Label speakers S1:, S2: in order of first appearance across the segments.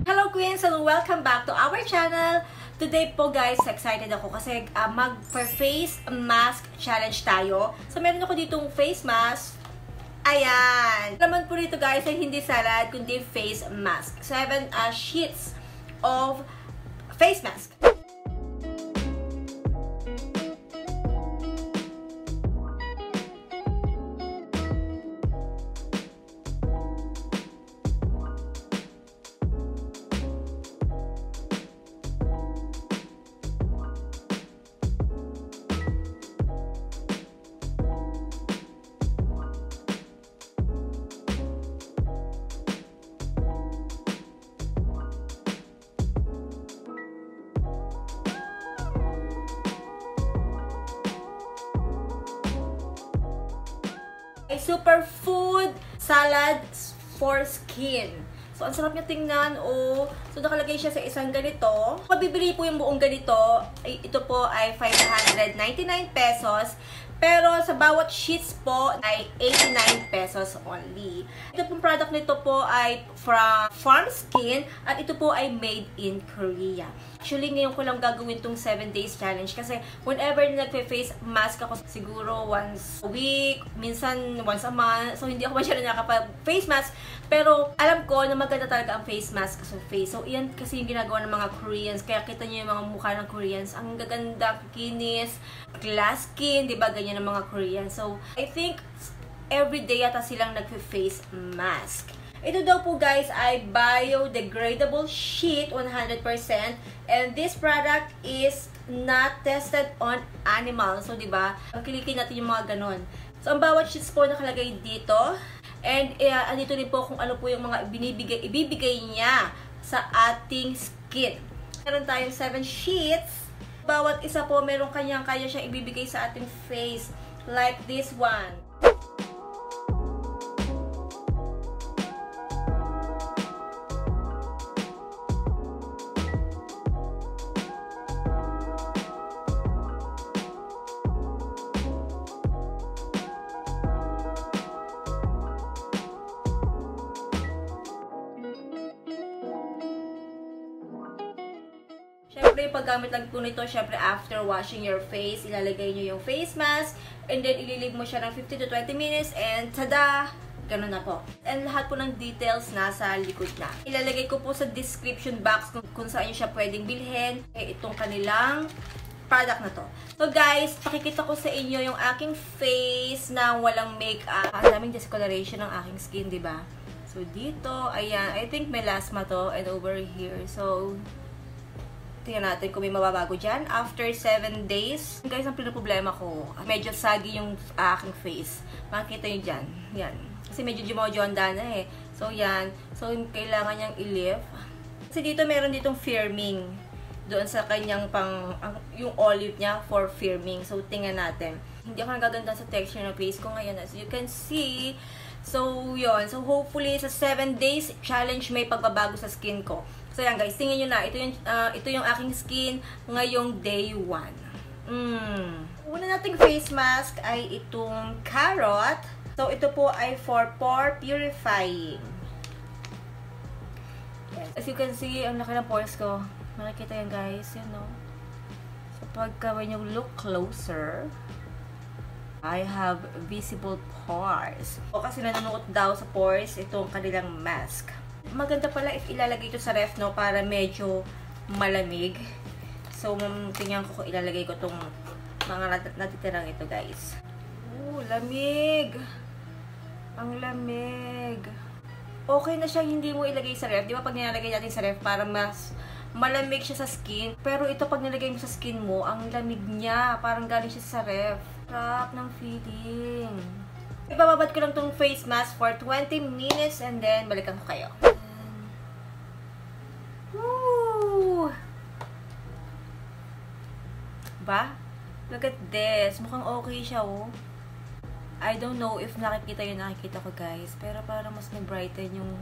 S1: Hello Queens and welcome back to our channel. Today po guys, excited ako kasi mag-face mask challenge tayo. So meron ako ditong face mask. Ayan. Laman po rito guys ay hindi salad kundi face mask. 7 sheets of face mask. Superfood salad for skin. So, ang sarap niya tingnan. Oh. So, nakalagay siya sa isang ganito. Mabibili po yung buong ganito. Ito po ay 599 pesos. Pero sa bawat sheets po ay 89 pesos only. Ito pong product nito po ay from Farmskin at ito po ay made in Korea. Actually, ngayon ko lang gagawin tong 7 days challenge kasi whenever nagpe-face mask ako, siguro once a week, minsan once a month. So, hindi ako masyadong nakapag-face mask. Pero, alam ko na maganda talaga ang face mask sa face. So, iyan kasi yung ginagawa ng mga Koreans. Kaya kita nyo yung mga mukha ng Koreans. Ang gaganda, kinis, glass skin, diba? Ganyan ng mga Koreans. So, I think everyday yata silang nagpe-face mask. Ito daw po guys ay biodegradable sheet 100% and this product is not tested on animals. So, diba? Klikin natin yung mga ganon. So, ang bawat sheets po nakalagay dito. And, andito rin po kung ano po yung mga ibibigay niya sa ating skin. Meron tayong 7 sheets. Bawat isa po, meron kanya-kanya siyang ibibigay sa ating face. Like this one. Siyempre, yung paggamit lang po nito, siyempre, after washing your face, ilalagay nyo yung face mask, and then ililib mo siya ng 15 to 20 minutes, and tada! Ganun na po. And lahat po ng details nasa likod na. Ilalagay ko po sa description box kung saan nyo siya pwedeng bilhin, itong kanilang product na to. So guys, pakikita ko sa inyo yung aking face na walang makeup. Ang daming discoloration ng aking skin, diba? So dito, ayan, I think melasma to, and over here. So, tingnan natin kung may mababago dyan. After 7 days, guys, ang pinaproblema ko, medyo saggy yung aking face. Makikita nyo dyan. Yan. Kasi medyo jumojonda na eh. So, yan. So, kailangan niyang i-lift. Kasi dito, meron ditong firming. Doon sa kanyang yung olive niya for firming. So, tingnan natin. Hindi ako nagaganda sa texture ng face ko ngayon. As you can see. So, yun. So, hopefully, sa 7 days challenge, may pagbabago sa skin ko. So, yan guys, tingnan nyo na. Ito yung aking skin ngayong day 1. Una nating face mask ay itong carrot. So, ito po ay for pore purifying. Yes. As you can see, ang laki ng pores ko. Makikita yan guys, you know. So, when you look closer, I have visible pores. O kasi nanonood daw sa pores itong kanilang mask. Maganda pala if ilalagay ito sa ref, no, para medyo malamig. So, tingnan ko kung ilalagay ko itong mga natitirang ito, guys. Ooh, lamig! Ang lamig! Okay na siya hindi mo ilagay sa ref. Di ba pag nilalagay natin sa ref, para mas malamig siya sa skin. Pero ito pag nilagay mo sa skin mo, ang lamig niya. Parang galing siya sa ref. Sarap ng feeling. Ibababad ko lang tong face mask for 20 minutes and then balikan ko kayo. Woo! Ba? Look at this. Mukhang okay siya, oh. I don't know if nakikita ko, guys. Pero parang mas na-brighten yung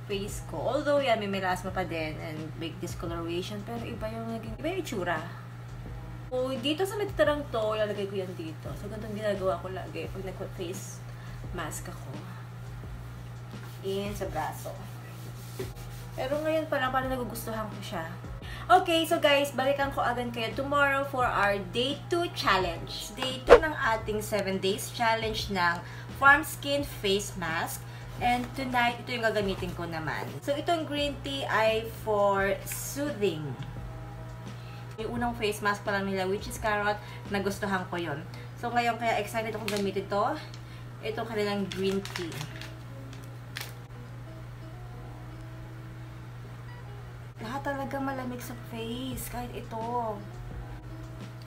S1: face ko. Although, yan, may melasma pa din and big discoloration. Pero iba yung itsura. So, dito sa natitirang to, ilalagay ko yan dito. So, ganitong ginagawa ko lagi pag nag-face mask ako. In sa braso. Pero ngayon parang nagugustuhan ko siya. Okay, so guys, balikan ko agad kayo tomorrow for our Day 2 challenge. Day 2 ng ating 7 days challenge ng Farmskin face mask. And tonight, ito yung gagamitin ko naman. So, itong green tea ay for soothing. Yung unang face mask pa lang nila, which is carrot, nagustuhan ko yon. So, ngayon kaya excited akong gamitin ito. Itong kanilang green tea. Lahat talaga malamig sa face, kahit ito.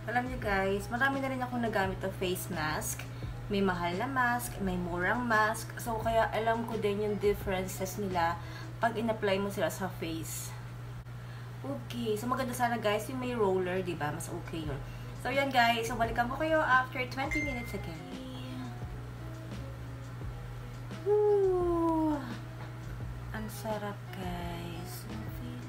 S1: Alam niyo guys, marami na rin akong nagamit ng face mask. May mahal na mask, may murang mask. So, kaya alam ko din yung differences nila pag in-apply mo sila sa face. Okay. So, maganda sana guys yung may roller, diba? Mas okay yun. So, yan guys. So, balikan ko kayo after 20 minutes again. Woo! Ang sarap guys. Ang feeling.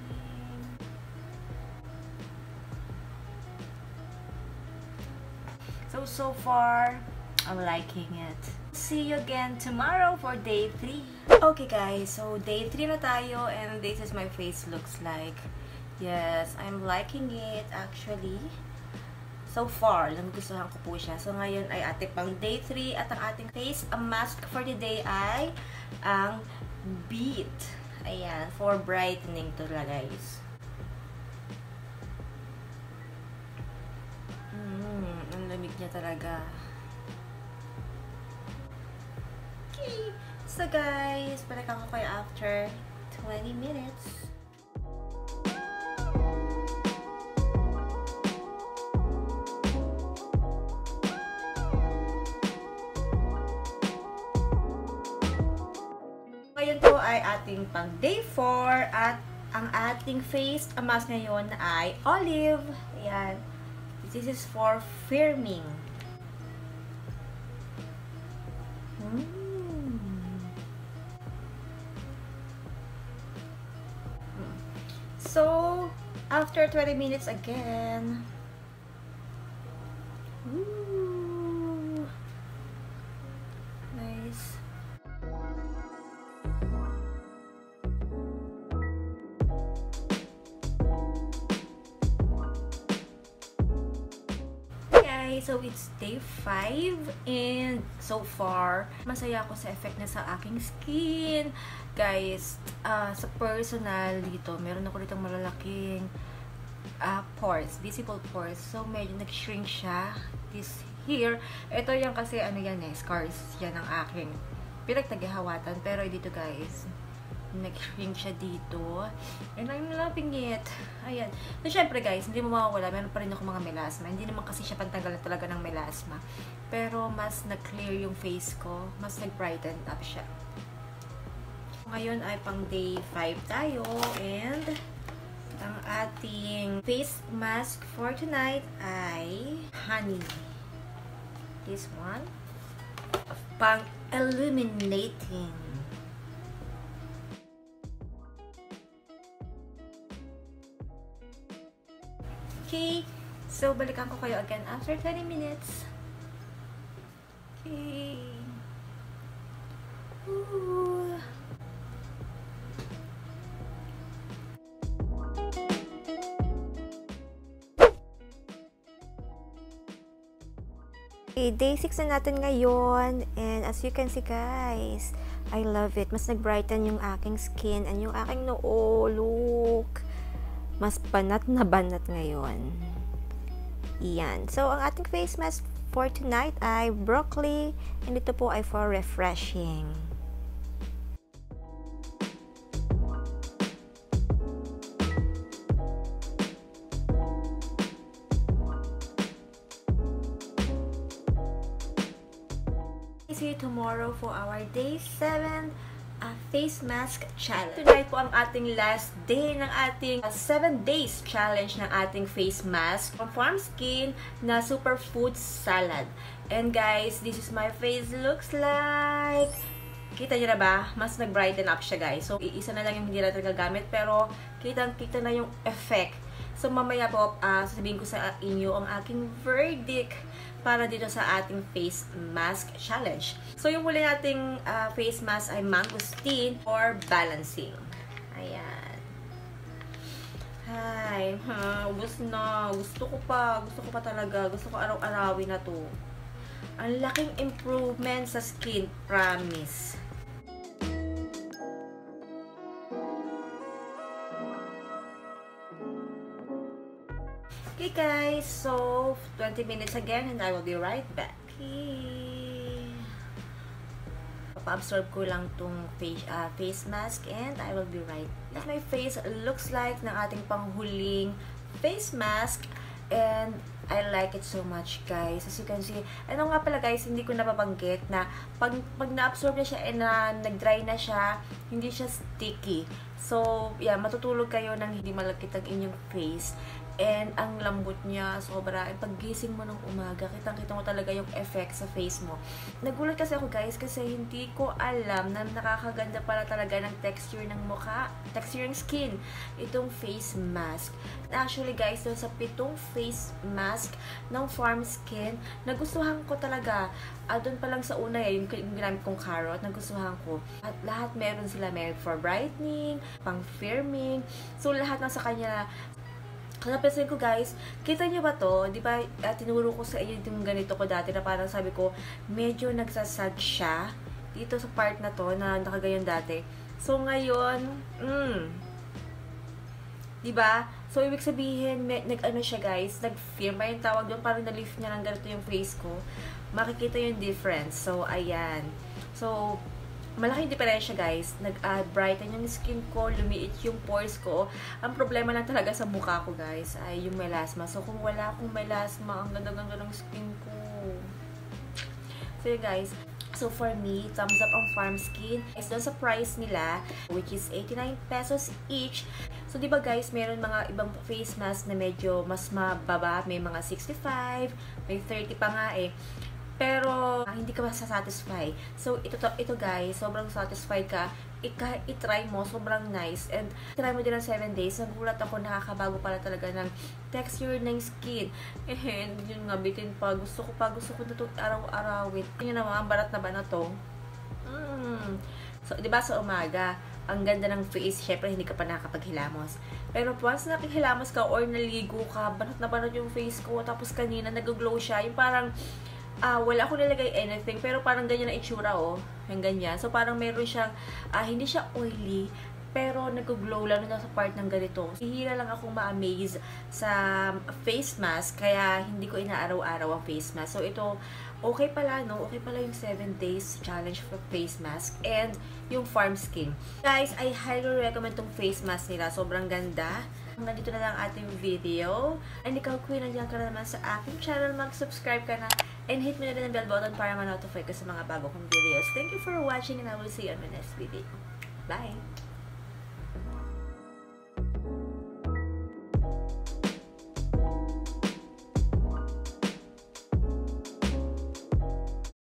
S1: So far, I'm liking it. See you again tomorrow for day 3. Okay guys, so day 3 na tayo and this is my face looks like. Yes, I'm liking it actually. So far, nagustuhan ko po siya. So ngayon ay ating pang day 3 at ang ating face mask for the day ay ang Beat. Ayan, for brightening to la guys. Ang lamig niya talaga. So guys, balikan ko kayo after 20 minutes. Ngayon po ay ating pang day 4 at ang ating face mask ngayon ay olive. Ayan. This is for firming. So, after 20 minutes again. Ooh. Nice. Okay, so it's day 5 and so far, masaya ako sa effect na sa aking skin. Guys, sa personal dito, meron ako ditong malalaking pores, visible pores. So, medyo nag-shrink siya. This here, ito yan kasi ano yan scars yan ng aking pinagtagihawatan. Pero dito guys, nag-shrink siya dito. And I'm loving it. Ayan. So, syempre guys, hindi mo mawawala. Meron pa rin ako mga melasma. Hindi naman kasi siya pantanggal talaga ng melasma. Pero, mas nag-clear yung face ko. Mas nag-brighten up siya. Ngayon ay pang day 5 tayo. And, ang ating face mask for tonight ay honey. This one. Pang illuminating. Okay, so balikan ko kayo again after 20 minutes. Okay. Ooh. Okay, day 6 na natin ngayon and as you can see guys, I love it. Mas nag-brighten yung aking skin and yung aking noo. Look! Mas banat na banat ngayon. Iyan. So, ang ating face mask for tonight ay broccoli and ito po ay for refreshing. See you tomorrow for our day 7 face mask challenge. Tonight po ang ating last day ng ating 7 days challenge ng ating face mask from Farmskin na Superfood salad. And guys, this is my face looks like. Kita nyo na ba? Mas nag-brighten up siya guys. So, iisa na lang yung hindi natin gagamit pero kitang-kita na yung effect. So, mamaya po, sasabihin ko sa inyo ang aking verdict para dito sa ating face mask challenge. So, yung huli nating face mask ay mangosteen or balancing. Ayan. Hi. Ubus na. Gusto ko pa talaga. Gusto ko araw-arawin na to. Ang laking improvement sa skin, promise. Okay guys, so 20 minutes again and I will be right back. Okay. Papa-absorb ko lang tong face mask and I will be right back. My face looks like ng ating panghuling face mask and I like it so much guys. As you can see, ano nga pala guys, hindi ko napabanggit na pag na-absorb na siya and nag-dry na siya, hindi siya sticky. So, yeah, matutulog kayo nang hindi malagkit ang inyong face. And ang lambot niya, sobra. Pag gising mo ng umaga, kitang-kita mo talaga yung effect sa face mo. Nagulat kasi ako guys, kasi hindi ko alam na nakakaganda pala talaga ng texture ng mukha, texture ng skin, itong face mask. Actually guys, doon sa 7 face mask ng Farmskin, nagustuhan ko talaga. Doon pa lang sa una yung ginamit kong carrot, nagustuhan ko. At lahat meron sila, meron for brightening, pang firming. So lahat na sa kanya. Napansin ko guys, kita nyo ba to? Di ba tinuro ko sa inyo yung ganito ko dati na parang sabi ko, medyo nagsasag siya dito sa part na to na nakagayon dati. So ngayon, di ba? So ibig sabihin, nag-ano siya guys, nag-firm pa yung tawag doon, parang na-lift niya ng ganito yung face ko. Makikita yung difference. So ayan. So, malaking diferensya guys. Nag-brighten yung skin ko, lumiit yung pores ko. Ang problema lang talaga sa mukha ko guys ay yung melasma. So kung wala akong melasma, ang ganda-ganda ng skin ko. So guys, so for me, thumbs up ang Farmskin. Is doon sa price nila, which is 89 pesos each. So diba guys, meron mga ibang face mask na medyo mas mababa. May mga 65, may 30 pa nga eh. Pero hindi ka masasatisfy. So ito guys, sobrang satisfied ka. I-try mo, sobrang nice. And try mo din ng 7 days. Nagulat ako, nakakabago pala talaga ng texture ng skin. And yun nga, bitin pa. Gusto ko na itong araw-arawit. Yun naman, barat na ba na to? So, diba sa umaga, ang ganda ng face, syempre hindi ka pa nakapaghilamos. Pero once nakighilamos ka or naligo ka, banat na banat yung face ko. Tapos kanina, nag-glow siya. Yung parang, wala akong nilagay anything, pero parang ganyan na itsura, oh. Yung ganyan. So, parang meron siyang, hindi siya oily, pero nag-glow lang na sa part ng ganito. Hihira lang akong ma-amaze sa face mask, kaya hindi ko inaaraw-araw ang face mask. So, ito, okay pala, no? Okay pala yung 7 days challenge for face mask and yung Farmskin. Guys, I highly recommend tong face mask nila. Sobrang ganda. Nandito na lang ating video. And ikaw, Queen, nandiyan ka na naman sa aking channel. Mag-subscribe ka na. And hit mo na rin ang bell button para ma-notify ka sa mga bago kong videos. Thank you for watching and I will see you on my next video. Bye!